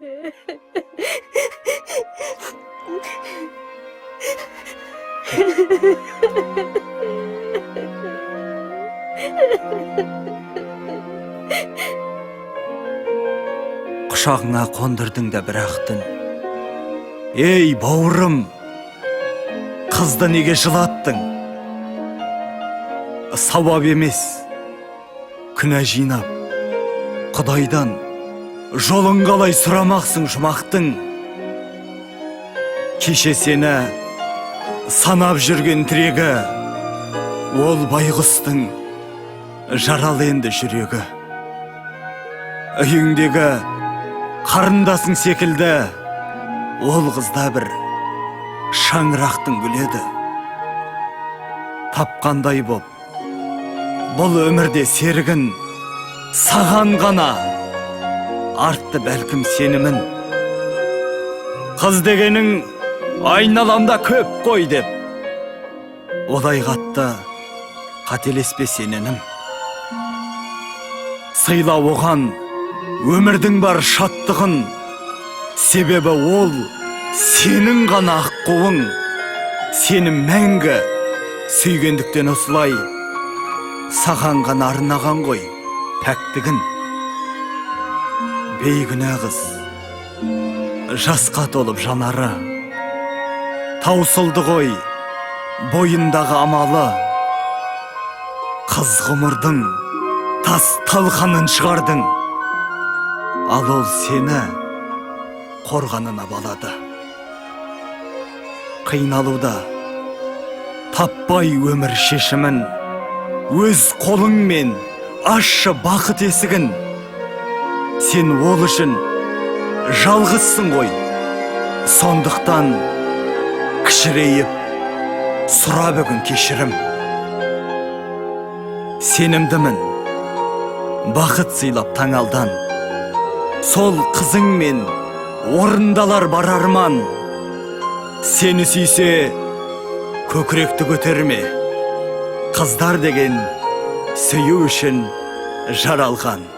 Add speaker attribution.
Speaker 1: Құшағыңа қондырдың да бірақтың. Ей, бауырым, қызды неге жылаттың? Сауап емес, күнә жинап, Құдайдан жолың қалай сұрамақсың жұмақтың. Кеше сені санап жүрген тірегі, ол байғұстың жаралы енді жүрегі. Үйіңдегі қарындасың секілді, ол қызда бір шаңырақтың гүледі. Тапқандай боп, бұл өмірде серігін, саған ғана артты бәлкім сенімін. Қыз дегенің айналамда көп қой деп, олай қатты қателеспе сененім. Сыйла оған өмірдің бар шаттығын, себебі ол сенің ғана аққуың. Сені мәңгі сүйгендіктен осылай саған ғана арнаған ғой пәктігін. Бейгүнә қыз, жасқа толып жанары, таусылды ғой бойындағы амалы. Қыз ғұмырдың тас талқанын шығардың, ал ол сені қорғанына балады. Қиналуда таппай өмір шешімін, өз қолыңмен ашшы бақыт есігін. Сен ол үшін жалғызсың ғой, сондықтан кішірейіп сұра бүгін кешірім. Сенімдімін, бақыт сыйлап таңалдан, сол қызыңмен орындалар бар арман. Сені сүйсе көкіректі көтерме, қыздар деген сөю үшін жаралған.